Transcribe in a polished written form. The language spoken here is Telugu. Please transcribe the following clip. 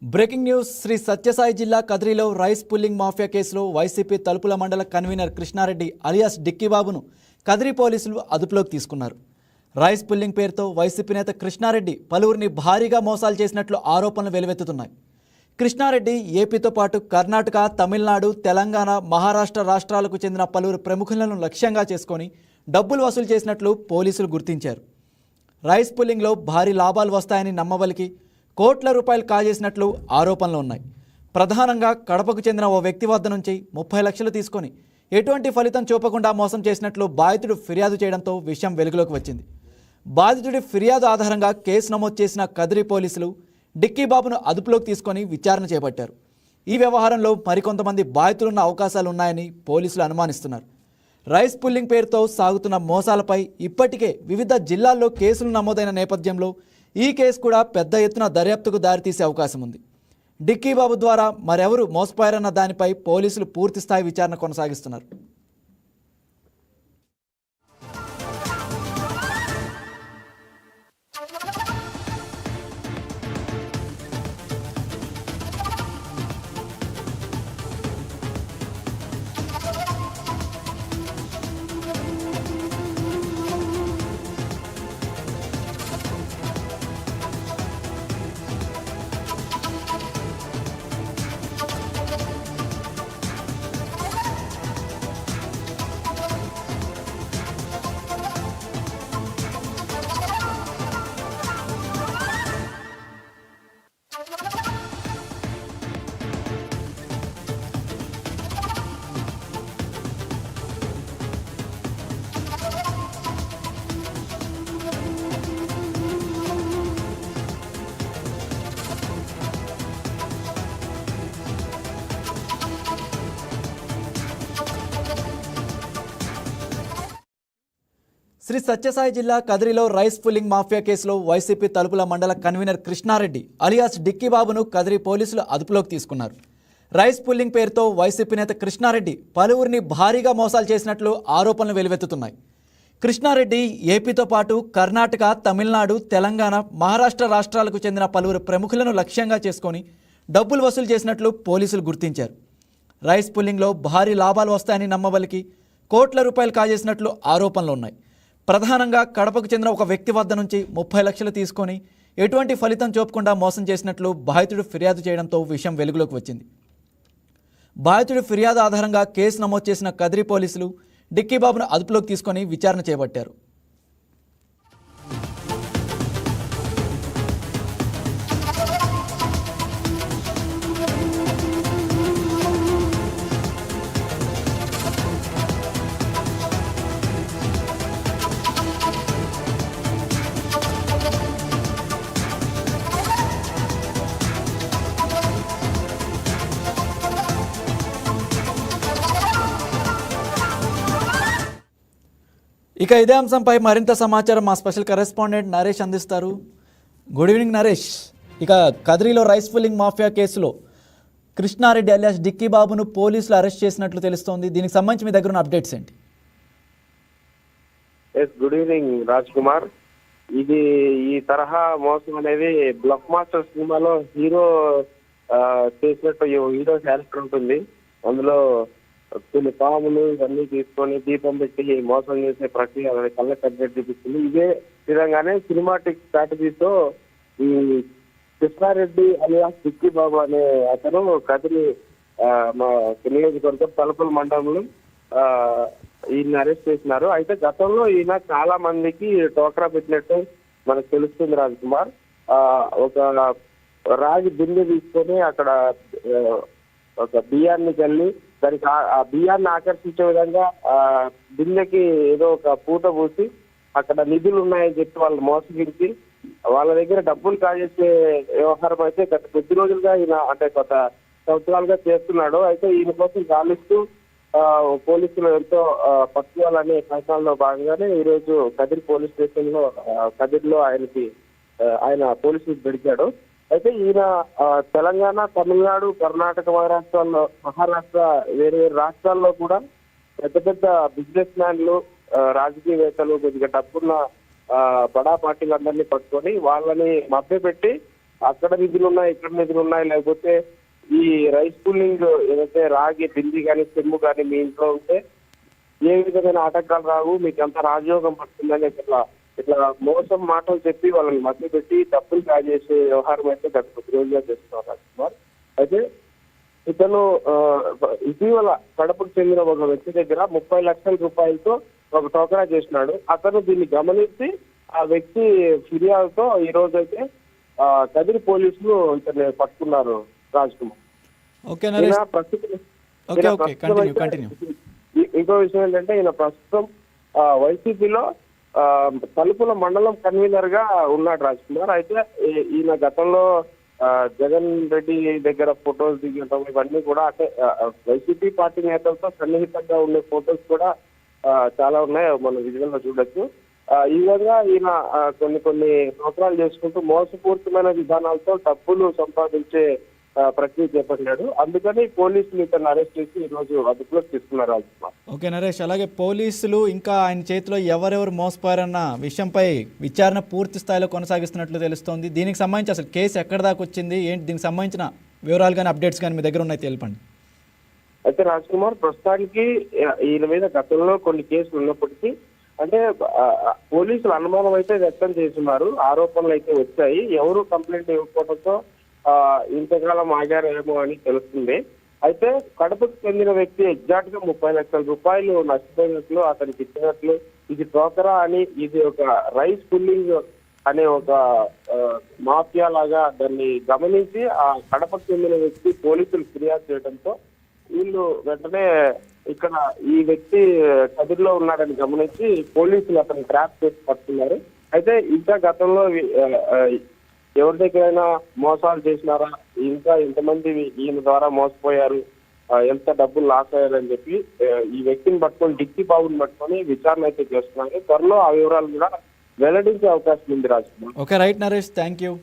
బ్రేకింగ్ న్యూస్ శ్రీ సత్యసాయి జిల్లా కదిరిలో రైస్ పుల్లింగ్ మాఫియా కేసులో వైసీపీ తలుపుల మండల కన్వీనర్ కృష్ణారెడ్డి అలియాస్ డిక్కీబాబును కదిరి పోలీసులు అదుపులోకి తీసుకున్నారు. రైస్ పుల్లింగ్ పేరుతో వైసీపీ నేత కృష్ణారెడ్డి పలువురిని భారీగా మోసాలు చేసినట్లు ఆరోపణలు వెలువెత్తుతున్నాయి. కృష్ణారెడ్డి ఏపీతో పాటు కర్ణాటక, తమిళనాడు, తెలంగాణ, మహారాష్ట్ర రాష్ట్రాలకు చెందిన పలువురు ప్రముఖులను లక్ష్యంగా చేసుకొని డబ్బులు వసూలు చేసినట్లు పోలీసులు గుర్తించారు. రైస్ పుల్లింగ్లో భారీ లాభాలు వస్తాయని నమ్మవలికి కోట్ల రూపాయలు కాజేసినట్లు ఆరోపణలు ఉన్నాయి. ప్రధానంగా కడపకు చెందిన ఓ వ్యక్తి వద్ద నుంచి 30 లక్షలు తీసుకొని ఎటువంటి ఫలితం చూపకుండా మోసం చేసినట్లు బాధితుడు ఫిర్యాదు చేయడంతో విషయం వెలుగులోకి వచ్చింది. బాధితుడి ఫిర్యాదు ఆధారంగా కేసు నమోదు చేసిన కదిరి పోలీసులు డిక్కీబాబును అదుపులోకి తీసుకొని విచారణ చేపట్టారు. ఈ వ్యవహారంలో మరికొంతమంది బాధితులున్న అవకాశాలున్నాయని పోలీసులు అనుమానిస్తున్నారు. రైస్ పుల్లింగ్ పేరుతో సాగుతున్న మోసాలపై ఇప్పటికే వివిధ జిల్లాల్లో కేసులు నమోదైన నేపథ్యంలో ఈ కేసు కూడా పెద్ద ఎత్తున దర్యాప్తుకు దారితీసే అవకాశం ఉంది. డిక్కీబాబు ద్వారా మరెవరు మోసపోయారన్న దానిపై పోలీసులు పూర్తిస్థాయి విచారణ కొనసాగిస్తున్నారు. శ్రీ సత్యసాయి జిల్లా కదిరిలో రైస్ పుల్లింగ్ మాఫియా కేసులో వైసీపీ తలుపుల మండల కన్వీనర్ కృష్ణారెడ్డి అలియాస్ డిక్కీబాబును కదిరి పోలీసులు అదుపులోకి తీసుకున్నారు. రైస్ పుల్లింగ్ పేరుతో వైసీపీ నేత కృష్ణారెడ్డి పలువురిని భారీగా మోసాలు చేసినట్లు ఆరోపణలు వెలువెత్తుతున్నాయి. కృష్ణారెడ్డి ఏపీతో పాటు కర్ణాటక, తమిళనాడు, తెలంగాణ, మహారాష్ట్ర రాష్ట్రాలకు చెందిన పలువురు ప్రముఖులను లక్ష్యంగా చేసుకొని డబ్బులు వసూలు చేసినట్లు పోలీసులు గుర్తించారు. రైస్ పుల్లింగ్లో భారీ లాభాలు వస్తాయని నమ్మవలికి కోట్ల రూపాయలు కాజేసినట్లు ఆరోపణలు ఉన్నాయి. ప్రధానంగా కడపకు చెందిన ఒక వ్యక్తి వద్ద నుంచి 30 లక్షలు తీసుకొని ఎటువంటి ఫలితం చూపకుండా మోసం చేసినట్లు బాధితుడు ఫిర్యాదు చేయడంతో విషయం వెలుగులోకి వచ్చింది. బాధితుడి ఫిర్యాదు ఆధారంగా కేసు నమోదు చేసిన కదిరి పోలీసులు డిక్కీబాబును అదుపులోకి తీసుకొని విచారణ చేపట్టారు. ఇక ఇదే అంశంపై మరింత సమాచారం మా స్పెషల్ కరెస్పాండెంట్ నరేష్ అందిస్తారు. Good evening Naresh. ఇక కదిరిలో రైస్ పుల్లింగ్ మాఫియా కేసులో కృష్ణారెడ్డి అలియాస్ డిక్కీబాబును పోలీసులు అరెస్ట్ చేసినట్లు తెలుస్తోంది. దీనికి సంబంధించి మీ దగ్గర ఉన్న అప్డేట్స్ ఏంటి? Good evening Raj Kumar. ఇది ఈ తరహా మోసం అనేది బ్లాక్ మాస్టర్ సినిమాలో హీరో చేసినట్టు హీరో క్యారెక్టర్ ఉంటుంది. అందులో కొన్ని పాములు ఇవన్నీ తీసుకొని దీపం పెట్టి మోసం చేసే ప్రక్రియ కళ్ళ కట్టేట్టు చూపిస్తుంది. ఇదే విధంగానే సినిమాటిక్ స్ట్రాటజీతో ఈ కృష్ణారెడ్డి అలియాస్ డిక్కీబాబు అనే అతను కదిరి మా నియోజకవర్గం తలుపుల మండలంలో ఈయన అరెస్ట్ చేసినారు. అయితే గతంలో ఈయన చాలా మందికి టోకరా పెట్టినట్టు మనకు తెలుస్తుంది రాజ్ కుమార్. ఒక రాగి బిందె తీసుకొని అక్కడ ఒక బియ్యాన్ని చల్లి దానికి ఆ బియ్యాన్ని ఆకర్షించే విధంగా బిందెకి ఏదో ఒక పూత పూసి అక్కడ నిధులు ఉన్నాయని చెప్పి వాళ్ళు మోసగించి వాళ్ళ దగ్గర డబ్బులు కాజేసే వ్యవహారం అయితే గత కొద్ది రోజులుగా ఈయన అంటే కొత్త సంవత్సరాలుగా చేస్తున్నాడు. అయితే ఈయన కోసం గాలిస్తూ పోలీసులు ఎంతో పట్టుకోవాలనే ప్రయత్నాల్లో భాగంగానే ఈరోజు కదిరి పోలీస్ స్టేషన్ లో కదిరిలో ఆయన పోలీసులు దొరికాడు. అయితే ఈయన తెలంగాణ, తమిళనాడు, కర్ణాటక, మహారాష్ట్ర వేరే రాష్ట్రాల్లో కూడా పెద్ద పెద్ద బిజినెస్ మ్యాన్లు, రాజకీయవేత్తలు, కొద్దిగా డబ్బున్న బడా పార్టీలందరినీ పట్టుకొని వాళ్ళని మభ్యపెట్టి అక్కడ నిధులు ఉన్నాయి, ఇక్కడ నిధులు ఉన్నాయి, లేకపోతే ఈ రైస్ పుల్లింగ్ ఏదైతే రాగి బింది కానీ చెమ్ము కానీ మీ ఇంట్లో ఉంటే ఏ విధమైన ఆటంకాలు రావు, మీకు ఎంత రాజయోగం పడుతుందని ఇట్లా మోసం మాటలు చెప్పి వాళ్ళని మధ్య పెట్టి డబ్బులు కాజేసే వ్యవహారం అయితే గత కొద్ది రోజులుగా చేస్తున్నారు రాజ్కుమార్. అయితే ఇతను ఇటీవల కడపకు చెందిన ఒక వ్యక్తి దగ్గర 30 లక్షల రూపాయలతో ఒక టోకరా చేసినాడు. అతను దీన్ని గమనించి ఆ వ్యక్తి ఫిర్యాదుతో ఈ రోజు అయితే కదిరి పోలీసులు ఇతన్ని పట్టుకున్నారు రాజ్కుమార్. ఓకే నరేష్, ఇంకో విషయం ఏంటంటే ఈయన ప్రస్తుతం వైసీపీలో తలుపుల మండలం కన్వీనర్ గా ఉన్నాడు రాజ్కుమార్. అయితే ఈయన గతంలో జగన్ రెడ్డి దగ్గర ఫొటోస్ దిగటం ఇవన్నీ కూడా అంటే వైసీపీ పార్టీ నేతలతో సన్నిహితంగా ఉండే ఫొటోస్ కూడా చాలా ఉన్నాయి, మనం విజువల్ లో చూడొచ్చు. ఈ విధంగా ఈయన కొన్ని ప్రోగ్రాలు చేసుకుంటూ మోసపూరితమైన విధానాలతో డబ్బులు సంపాదించే ప్రక్రియ చేపట్టాడు. అందుకని పోలీసులు ఇతను అరెస్ట్ చేసి ఈ రోజు అదుపులోకి తీసుకున్నారు రాజ్కుమార్. ఓకే నరేష్, అలాగే పోలీసులు ఇంకా ఆయన చేతిలో ఎవరెవరు మోసపోయారన్న విషయంపై విచారణ పూర్తి స్థాయిలో కొనసాగిస్తున్నట్లు తెలుస్తోంది. దీనికి సంబంధించి అసలు కేసు ఎక్కడి దాకా వచ్చింది ఏంటి, దీనికి సంబంధించిన వివరాలు కానీ అప్డేట్స్ కానీ మీ దగ్గర ఉన్నాయి తెలపండి. అయితే రాజ్కుమార్ ప్రస్తుతానికి ఈయన మీద గతంలో కొన్ని కేసులు ఉన్నప్పటికీ అంటే పోలీసులు అనుమానం అయితే వ్యక్తం చేస్తున్నారు, ఆరోపణలు అయితే వచ్చాయి. ఎవరు కంప్లైంట్ ఇవ్వకపోవడంతో ఇంతకాలం ఆగారేమో అని తెలుస్తుంది. అయితే కడపకు చెందిన వ్యక్తి ఎగ్జాక్ట్ గా 30 లక్షల రూపాయలు నష్టపోయినట్లు అతనికి ఇచ్చినట్లు, ఇది టోకరా అని, ఇది ఒక రైస్ పుల్లింగ్ అనే ఒక మాఫియా లాగా దాన్ని గమనించి ఆ కడపకు చెందిన వ్యక్తి పోలీసులు ఫిర్యాదు చేయడంతో వీళ్ళు వెంటనే ఇక్కడ ఈ వ్యక్తి కదిరిలో ఉన్నాడని గమనించి పోలీసులు అతను ట్రాప్ చేసి పట్టుకున్నారు. అయితే ఇంకా గతంలో ఎవరి దగ్గరైనా మోసాలు చేసినారా, ఇంకా ఎంతమంది ఈయన ద్వారా మోసపోయారు, ఎంత డబ్బులు లాస్ అయ్యారని చెప్పి ఈ వ్యక్తిని పట్టుకొని డిక్కీ బాబుని పట్టుకొని విచారణ అయితే చేస్తున్నారు. త్వరలో ఆ వివరాలు కూడా వెల్లడించే అవకాశం ఉంది Rajkumar. Okay right Naresh, thank you.